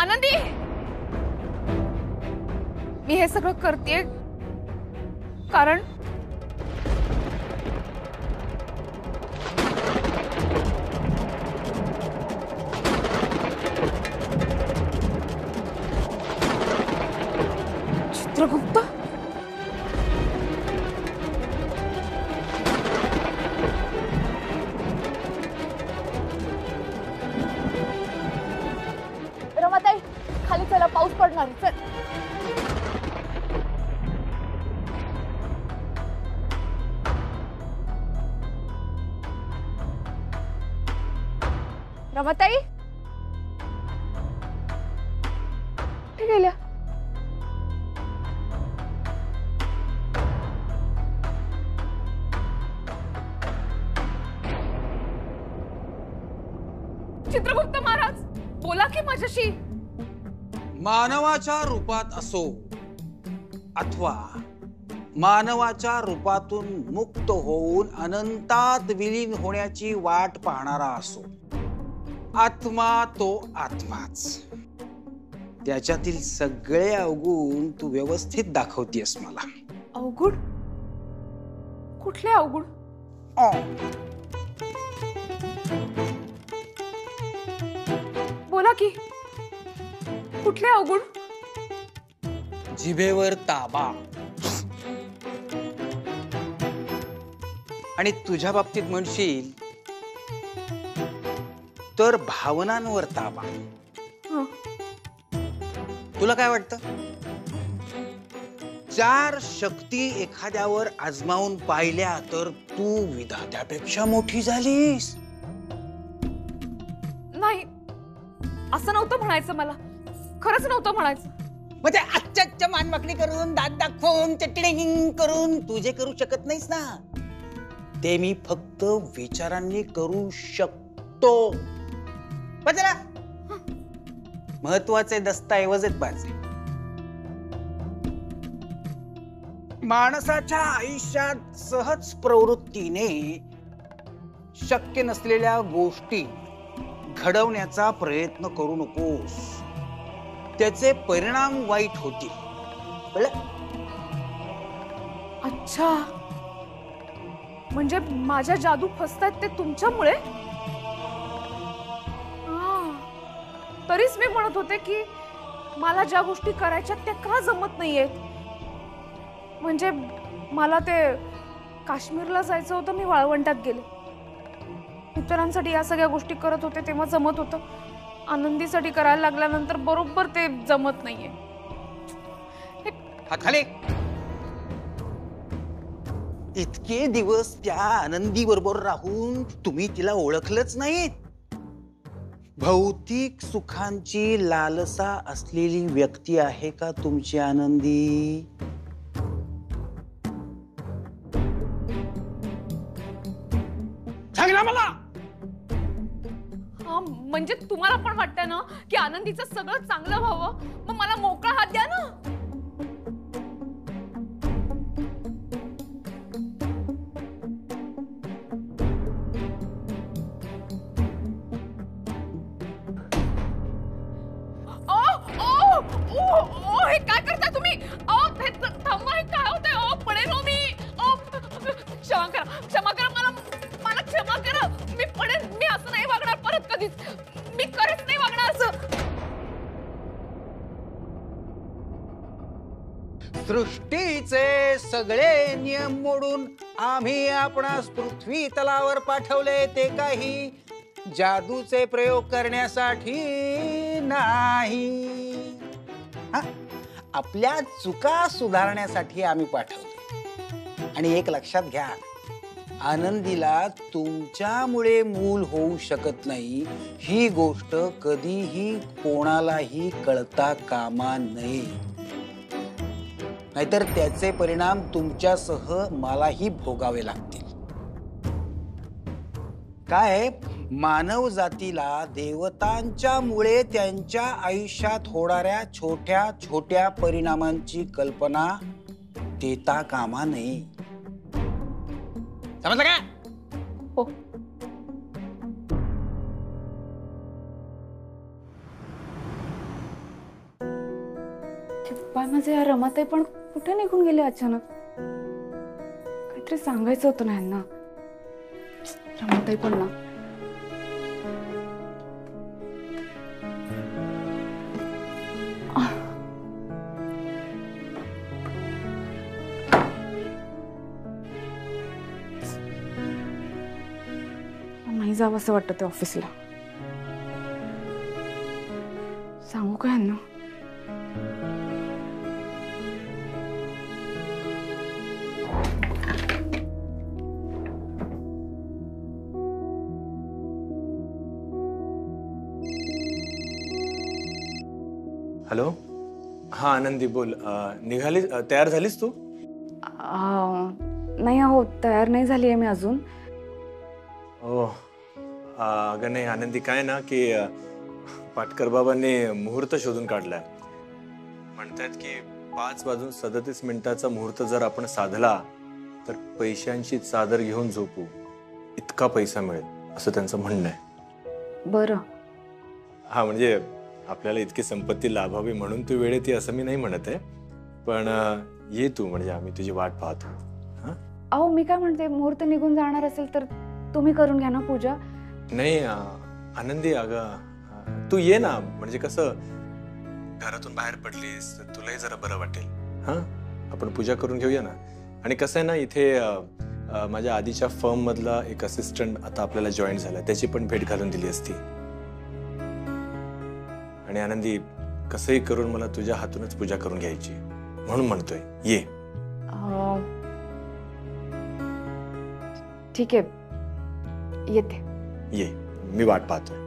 आनंदी, मी हे सगळं करतेय कारण चित्रगुप्त रमाताई, खाली चला, पाऊस पडणार आहे. चल. रमाताई कुठे गेल्या? चित्रगुप्त महाराज, बोला की माझ्याशी. मानवाच्या रूपात असो अथवा मानवाच्या रूपातून मुक्त होऊन अनंतात विलीन होण्याची वाट पाहणारा असो, आत्मा तो आत्माच. त्याच्यातील सगळे अवगुण तू व्यवस्थित दाखवतेस मला. अवगुण? कुठले अवगुण? बोला की, कुठले अवगुण? जिभेवर ताबा आणि तुझ्या बाबतीत म्हणशील तर भावनांवर ताबा. तुला काय वाटतं? 4 शक्ती एखाद्यावर आजमावून पाहिल्या तर तू विधात्यापेक्षा मोठी झालीस. नाही, असं नव्हतं म्हणायचं मला. खरंच नव्हतं म्हणायचं. मग ते आच्च्या मानवाकडी करून दात दाखवून टिंग करून तू जे करू शकत नाहीस ना, ते मी फक्त विचारांनी करू शकतो. बजरा महत्वाचे दस्तऐवज आहेत माझे. माणसाच्या आयुष्यात सहज प्रवृत्तीने शक्य नसलेल्या गोष्टी घडवण्याचा प्रयत्न करू नकोस. त्याचे परिणाम वाईट होतील. कळलं? अच्छा, म्हणजे माझ्या जादू फसतायत ते तुमच्यामुळे? तरीच मी म्हणत होते की मला ज्या गोष्टी करायच्या त्या का जमत नाहीयेत. म्हणजे मला ते काश्मीरला जायचं होतं, मी वाळवंटात गेले. इतरांसाठी या सगळ्या गोष्टी करत होते तेव्हा जमत होतं. आनंदीसाठी करायला लागल्यानंतर बरोबर ते जमत नाहीये. हात खाली. इतके दिवस त्या आनंदी बरोबर राहून तुम्ही तिला ओळखलंच नाहीत. भौतिक सुखांची लालसा असलेली व्यक्ती आहे का तुमची आनंदी? सांग ना मला. हा, म्हणजे तुम्हाला पण वाटतं ना की आनंदीचं सगळं चांगलं व्हावं, मग मला मोकळा हात द्या ना. हे काय करता तुम्ही? थांबा, हे काय होतंय? पडेल हो मी. क्षमा करा, क्षमा करा, मला क्षमा करा. मी पडेल. मी असं नाही वागणार परत कधीच. मी खरंच नाही वागणार असं. सृष्टीचे सगळे नियम मोडून आम्ही आपणास पृथ्वी तलावर पाठवले, ते काही जादूचे प्रयोग करण्यासाठी नाही. आपल्या चुका सुधारण्यासाठी आम्ही पाठवले. आणि एक लक्षात घ्या, आनंदीला तुमच्यामुळे मूल होऊ शकत नाही ही गोष्ट कधीही कोणालाही कळता कामा नये. नाहीतर त्याचे परिणाम तुमच्यासह मलाही भोगावे लागतील. काय, मानव जातीला देवतांच्या मुळे त्यांच्या आयुष्यात होणाऱ्या छोट्या छोट्या परिणामांची कल्पना देता कामा नये. समजलं का? हो. बाय माझे या रमाताई पण कुठे निघून गेले अचानक. काहीतरी सांगायचं होतं ना यांना. रमाताई पण ना. नाही जावं असं वाटतं ते ऑफिसला. सांगू का यांना? हॅलो. हा आनंदी बोल. निघाली तयार झालीस तू? नाही अहो, तयार नाही झाली आहे मी अजून. हो. अगं नाही आनंदी, काय ना की पाटकर बाबांनी मुहूर्त शोधून काढलाय. म्हणतात की 5:37 मुहूर्त जर आपण साधला तर पैशांची चादर घेऊन झोपू इतका पैसा मिळेल असं त्यांचं म्हणणं आहे. बरं. हा म्हणजे आपल्याला इतकी संपत्ती लाभावी म्हणून तू वेळेत ये असं मी नाही म्हणत आहे, पण ये तू, म्हणजे आम्ही तुझी वाट पाहतो. हा. अहो मी काय म्हणते, मुहूर्त निघून जाणार असेल तर तुम्ही करून घ्या ना पूजा. नाही आनंदी, अगं तू ये ना, म्हणजे कसं घरातून बाहेर पडलीस तर तुलाही जरा बरं वाटेल. हा, आपण पूजा करून घेऊया ना. आणि कसं आहे ना, इथे माझ्या आधीच्या फर्म मधला एक असिस्टंट आता आपल्याला जॉईन झाला, त्याची पण भेट घालून दिली असती. आणि आनंदी, कसंही करून मला तुझ्या हातूनच पूजा करून घ्यायची म्हणून म्हणतोय, ये. ठीक आहे, येते. ये, मी वाट पाहतोय.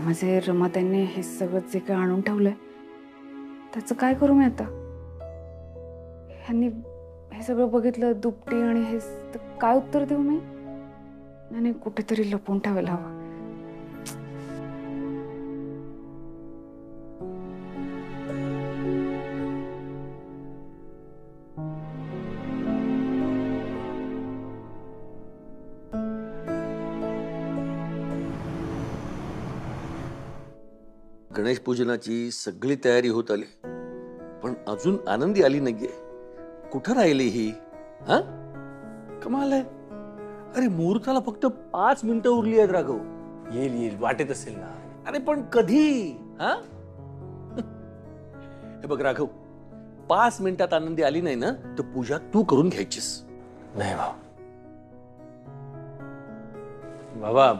माझे रमाताईंनी हे सगळं जे काय आणून ठेवलंय त्याचं काय करू मी आता? ह्यांनी हे सगळं बघितलं, दुपटी आणि हे काय उत्तर देऊ मी? नाही, कुठेतरी लपवून ठेवायला हवं. गणेश पूजनाची सगळी तयारी होत आली, पण अजून आनंदी आली नाहीये. कुठं राहिली ही? हा, कमाल आहे. अरे मुहूर्ताला फक्त 5 मिनिटं उरली आहेत राघव. येईल येईल, वाटेत असेल ना. अरे पण कधी? हा, हे बघ राघव, 5 मिनिटात आनंदी आली नाही ना तर पूजा तू करून घ्यायचीस. नाही बाबा,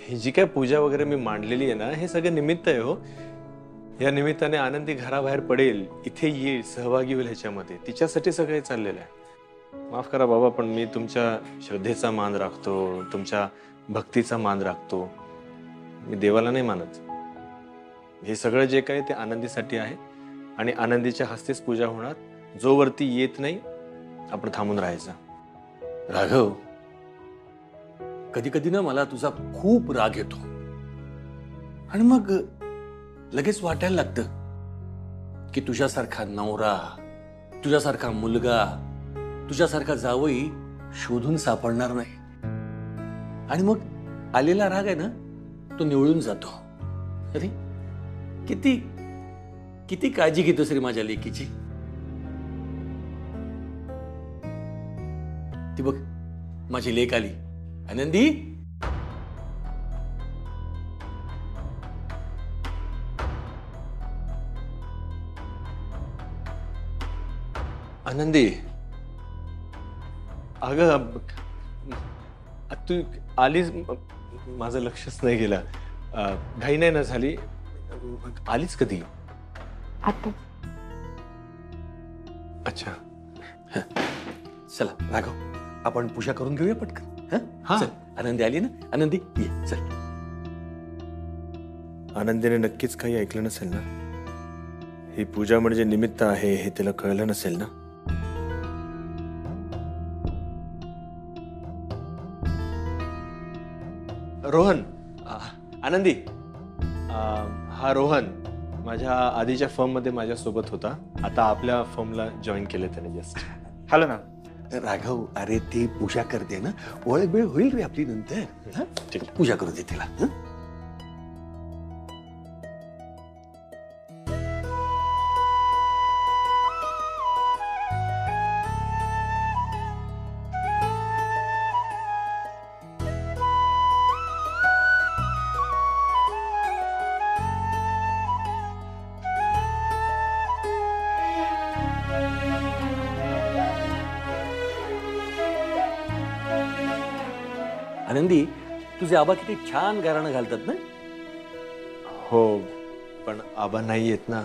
ही जी काय पूजा वगैरे मी मांडलेली आहे ना, हे सगळं निमित्त आहे हो. या निमित्ताने आनंदी घराबाहेर पडेल, इथे येईल, सहभागी होईल ह्याच्यामध्ये, तिच्यासाठी सगळं चाललेलं आहे. माफ करा बाबा, पण मी तुमच्या श्रद्धेचा मान राखतो, तुमच्या भक्तीचा मान राखतो. मी देवाला नाही मानत. हे सगळं जे काय ते आनंदीसाठी आहे आणि आनंदीच्या हस्तेच पूजा होणार. जो वरती येत नाही आपण थांबून राहायचं. राघव, कधी कधी ना मला तुझा खूप राग येतो आणि मग लगेच वाटायला लागतं की तुझ्यासारखा नवरा, तुझ्यासारखा मुलगा, तुझ्यासारखा जावई शोधून सापडणार नाही. आणि मग आलेला राग आहे ना, तो निवळून जातो. अरे किती किती काळजी घेतोस रे माझ्या लेकीची. ती बघ, माझी लेक आली. आनंदी, आनंदी, अगं तू आलीस, माझं लक्षच नाही गेलं. घाई नाही ना झाली? आलीच कधी? आता. अच्छा. चला राघव, आपण पूजा करून घेऊया पटकन. हा. चल, आनंदी आली ना. आनंदी ये, चल. आनंदीने नक्कीच काही ऐकलं नसेल ना. ही पूजा म्हणजे निमित्त आहे हे तिला कळलं नसेल ना. रोहन, आनंदी, हा रोहन, माझ्या आधीच्या फर्म मध्ये माझ्या सोबत होता, आता आपल्या फर्मला जॉईन केलं त्याने जस्ट. हॅलो ना. राघव, अरे ती पूजा करते ना, ओळख वेळ होईल रे आपली नंतर. हं? ठीक आहे. पूजा करू दे तिला. हं? आनंदी, तुझे आबा किती छान गाणं घालतात ना. हो, पण आबा नाही येत ना.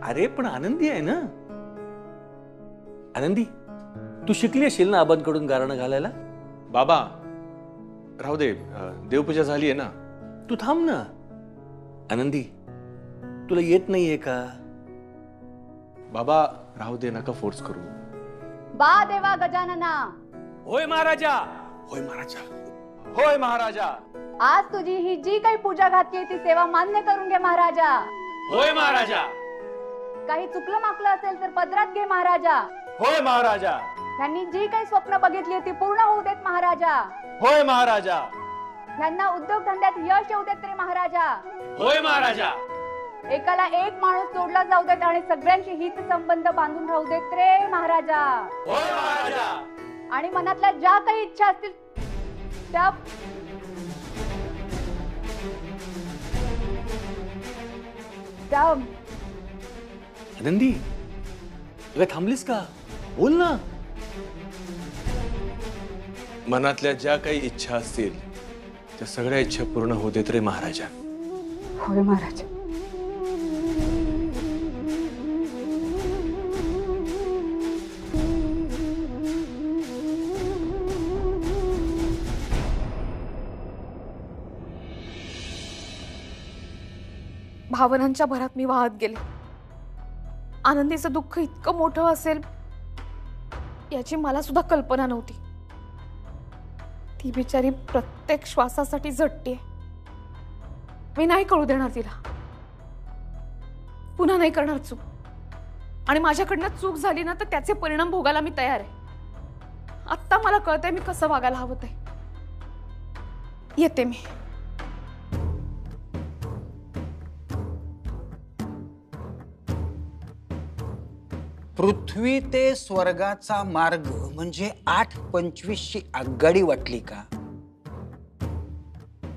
अरे पण आनंदी आहे ना. आनंदी, तू शिकली असेल ना आबांकडून गाणं घालायला. बाबा राहू दे, देवपूजा झाली आहे ना. तू थांब ना. आनंदी, तुला येत नाहीये का? बाबा राहू दे, नका फोर्स करू. बा देवा गजानना, होय महाराजा. होय महाराजा. होय महाराजा. आज तुझी ही जी काही पूजा घातली ती सेवा मान्य करून घे महाराजा. होय महाराजा. काही चुकलं माकलं असेल तर पदरात घे महाराजा. होय महाराजा. त्यांनी जी काही स्वप्न बघितली ती पूर्ण होऊ देत महाराजा. होय महाराजा. त्यांना उद्योग धंद्यात यश येऊ देत रे महाराजा. होय महाराजा. एकाला एक माणूस सोडला जाऊ देत आणि सगळ्यांशी हित संबंध बांधून राहू देत रे महाराजा. होय महाराजा. आणि मनातल्या ज्या काही इच्छा असतील त्या आनंदी, तुला थांबलीस का? बोल ना. मनातल्या ज्या काही इच्छा असतील त्या सगळ्या इच्छा पूर्ण होऊ देत रे महाराजा. होय महाराजा. भावनांच्या भरात मी वाहत गेले. आनंदीचं दुःख इतकं मोठं असेल याची मला सुद्धा कल्पना नव्हती. ती बिचारी प्रत्येक श्वासासाठी झटते. मी नाही कळू देणार तिला. पुन्हा नाही करणार चूक. आणि माझ्याकडनं चूक झाली ना तर त्याचे परिणाम भोगायला मी तयार आहे. आत्ता मला कळतंय मी कसं वागायला हवं ते. येते मी. पृथ्वी ते स्वर्गाचा मार्ग म्हणजे 8:25ची आगगाडी वाटली का?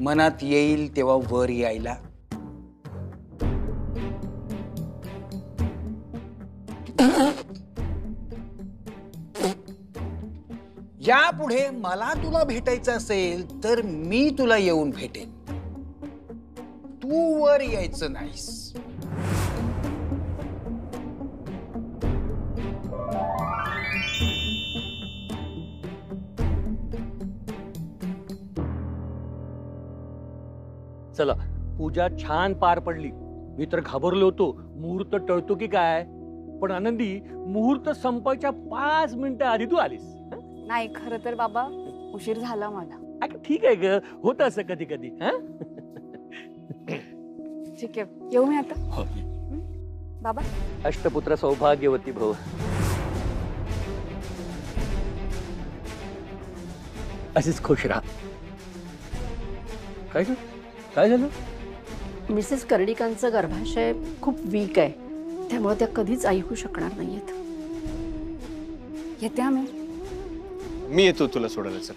मनात येईल तेव्हा वर यायला. यापुढे मला तुला भेटायचं असेल तर मी तुला येऊन भेटेन. तू वर यायचं नाहीस. चला, पूजा छान पार पडली. मी तर घाबरलो होतो मुहूर्त टळतो की काय. पण आनंदी, मुहूर्त संपायच्या 5 मिनिटं आधी तू आलीस. नाही, खरं तर बाबा उशीर झाला मला. अगं ठीक आहे ग, होतं असं कधी कधी. ठीक आहे, येऊ मी आता. हो. बाबा. अष्टपुत्र सौभाग्यवती भव. अशीच खुश राहा. काय ग? काय झालं? मिसेस कर्डिकांचं गर्भाशय खूप वीक आहे, त्यामुळे त्या कधीच आई होऊ शकणार नाहीयेत. येते आम्ही. मी येतो तुला सोडायला. चल.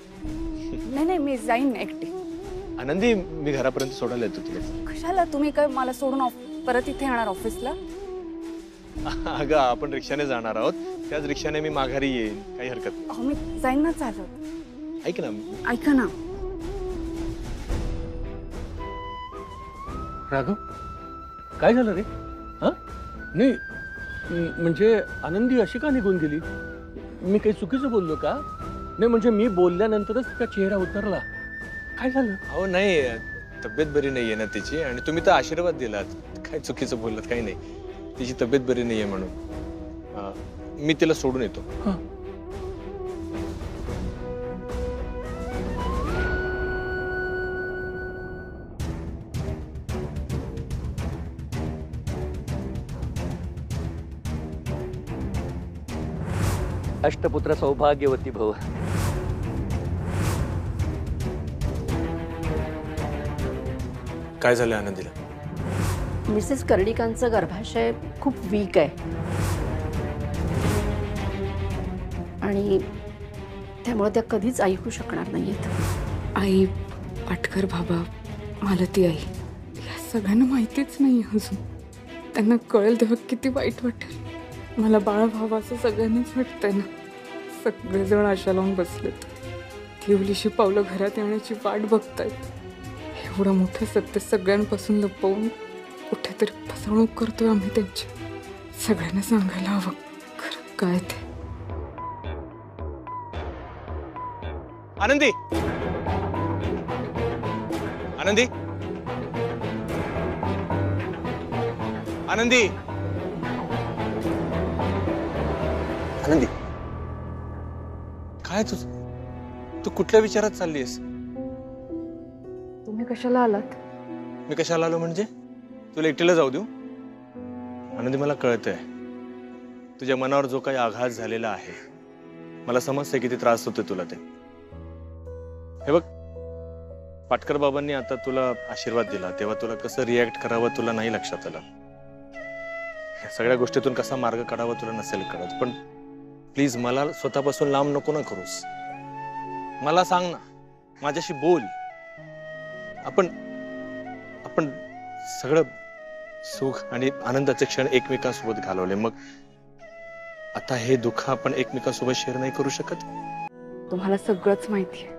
नाही, मी जाईन एकटी. आनंदी, मी घरापर्यंत सोडायला येतो तुला. कशाला? तुम्ही काय मला सोडून परत इथे येणार ऑफिसला? अगं, आपण रिक्षाने जाणार आहोत. त्याच रिक्षाने मी माघारी येईन, काही हरकत नाही. अहो, मी जाईन ना चालत. ऐक ना. ऐका ना. राघव, काय झालं रे? हा? नाही म्हणजे आनंदी अशी का निघून गेली? मी काही चुकीचं बोललो का? नाही म्हणजे मी बोलल्यानंतरच तिचा चेहरा उतरला. काय झालं? अहो नाही, तब्येत बरी नाहीये ना तिची. आणि तुम्ही तर आशीर्वाद दिलात. काय चुकीचं बोललात? काही नाही. तिची तब्येत बरी नाहीये म्हणून मी तिला सोडून येतो. अष्टपुत्र सौभाग्यवती भव. काय झालं आनंदीला? मिसेस कर्डिकांचं गर्भाशय खूप वीक आहे आणि त्यामुळे त्या कधीच आई होऊ शकणार नाहीयेत. आई, पाटकर बाबा, मालती आई, या सगळ्यांना माहितीच नाही अजून. त्यांना कळेल तेव्हा किती वाईट वाटेल. मला बाळ व्हावं असं सगळ्यांनीच वाटतंय ना. सगळेजण आशा लावून बसलेत. लिवलीशी पावलं घरात येण्याची वाट बघतायत. एवढं मोठं सत्य सगळ्यांपासून लपवून कुठेतरी फसवणूक करतोय आम्ही त्यांची. सगळ्यांना सांगायला हवं खरं काय ते. आनंदी, आनंदी, आनंदी, आनंदी, काय तुझ? तू कुठल्या विचारात चाललीस? तुम्ही कशाला आलात? मी कशाला आलो म्हणजे? तुला एकटीला जाऊ देऊ? आनंदी, मला कळतंय तुझ्या मनावर जो काही आघात झालेला आहे. मला समजतंय किती त्रास होतोय तुला ते. हे बघ, पाटकर बाबांनी आता तुला आशीर्वाद दिला तेव्हा तुला कसं रिॲक्ट करावं तुला नाही लक्षात आलं. या सगळ्या गोष्टीतून कसा मार्ग काढावा तुला नसेल कळत. पण प्लीज मला स्वतःपासून लांब नको ना करूस. मला सांग ना, माझ्याशी बोल. आपण आपण सगळं सुख आणि आनंदाचे क्षण एकमेकांसोबत घालवले. मग आता हे दुःख आपण एकमेकांसोबत शेअर नाही करू शकत? तुम्हाला सगळंच माहिती आहे.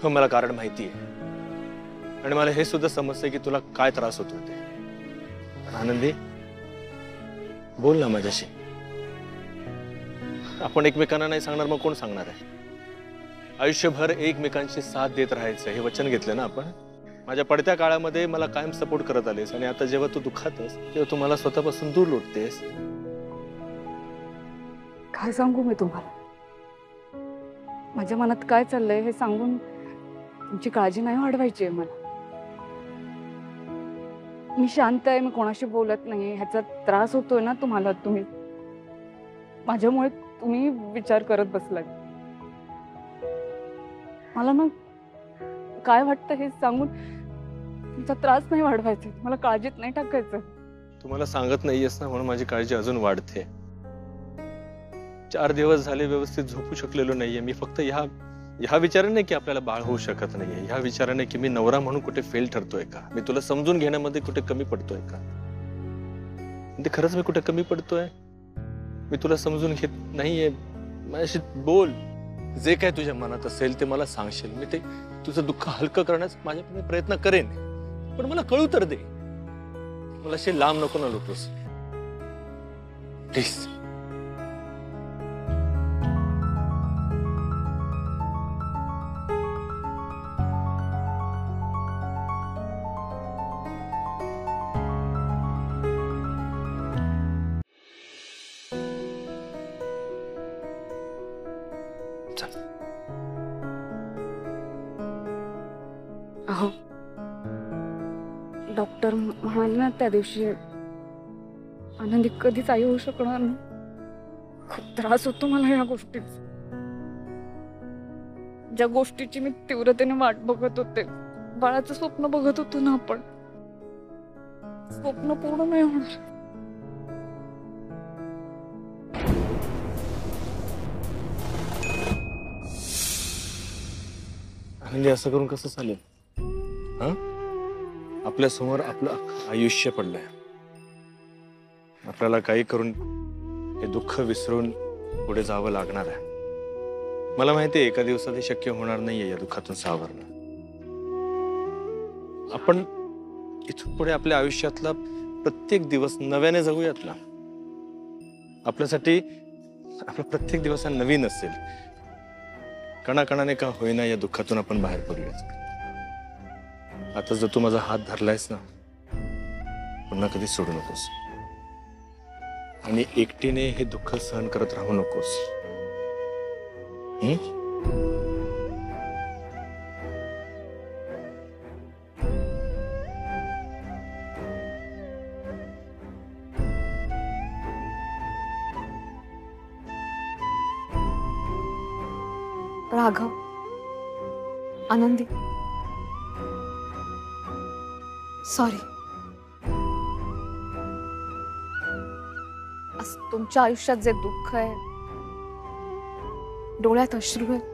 हो, मला कारण माहिती आहे आणि मला हे सुद्धा समजतंय की तुला काय त्रास होतोय ते. आनंदी, बोल ना माझ्याशी. आपण एकमेकांना नाही सांगणार मग कोण सांगणार आहे? आयुष्यभर एकमेकांची साथ देत राहायचं हे वचन घेतलं ना आपण. माझ्या पडत्या काळामध्ये मला कायम सपोर्ट करत आलेस आणि आता जेव्हा तू दुःखातस तेव्हा तू मला स्वतःपासून दूर लोटतेस. काय सांगू मी तुम्हाला? माझ्या मनात काय चाललंय हे सांगून तुमची काळजी नाही वाढवायची आहे मला. मी शांत आहे, मी कोणाशी बोलत नाही. ह्याचा त्रास होतोय ना तुम्हाला. तुम्ही माझ्यामुळे तुम्ही विचार करत बसलाय. मला ना काय वाटतं हे सांगून तुमचा त्रास नाही वाढवायचा, मला काळजीत नाही टाकायचं. तुम्हाला सांगत नाहीयेस ना म्हणून माझी काळजी अजून वाढते. 4 दिवस झाले व्यवस्थित झोपू शकलेलो नाहीये मी. फक्त ह्या विचाराने की आपल्याला बाळ होऊ शकत नाहीये, ह्या विचाराने की मी नवरा म्हणून कुठे फेल ठरतोय का, मी तुला समजून घेण्यामध्ये कुठे कमी पडतोय का. ते खरंच मी कुठे कमी पडतोय? मी तुला समजून घेत नाहीये. माझ्याशी बोल. जे काय तुझ्या मनात असेल ते मला सांगशील. मी ते तुझं दुःख हलकं करण्याचा माझ्याकडे प्रयत्न करेन. पण मला कळू तर दे. मला अशी लांब नको ना लोटूस प्लीज. अहो, डॉक्टर म्हणाले ना त्या दिवशी आनंदी कधीच आई होऊ शकणार नाही. खूप त्रास होतो मला या गोष्टीचा. ज्या गोष्टीची मी तीव्रतेने वाट बघत होते, बाळाचं स्वप्न बघत होतो ना आपण, स्वप्न पूर्ण नाही होणार. म्हणजे असं करून कसं चालेल? आपल्या समोर आपलं आयुष्य पडलंय. आपल्याला काही करून हे दुःख विसरून पुढे जावं लागणार आहे. मला माहिती आहे एका दिवसात हे शक्य होणार नाहीये या दुःखातून सावरणं. आपण इथून पुढे आपल्या आयुष्यातला प्रत्येक दिवस नव्याने जगूयात ना. आपल्यासाठी आपला प्रत्येक दिवस हा नवीन असेल. कणाकणाने का होईना या दुःखातून आपण बाहेर पडूयात. आता जर तू माझा हात धरलायस ना, पुन्हा कधी सोडू नकोस आणि एकटीने हे दुःख सहन करत राहू नकोस. राघव, आनंदी, सॉरी. आज तुमच्या आयुष्यात जे दुःख आहे, डोळ्यात अश्रू आहे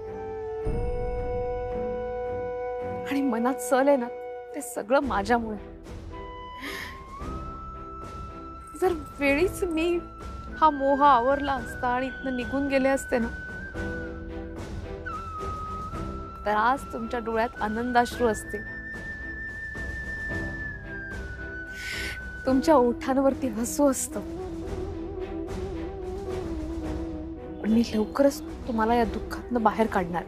आणि मनात सल आहे ना, ते सगळं माझ्यामुळे. जर वेळीच मी हा मोह आवरला असता आणि इथनं निघून गेले असते ना, तर आज तुमच्या डोळ्यात आनंदाश्रू असते, तुमच्या ओठांवरती हसू असतं. पण मी लवकरच तुम्हाला या दुःखातनं बाहेर काढणार.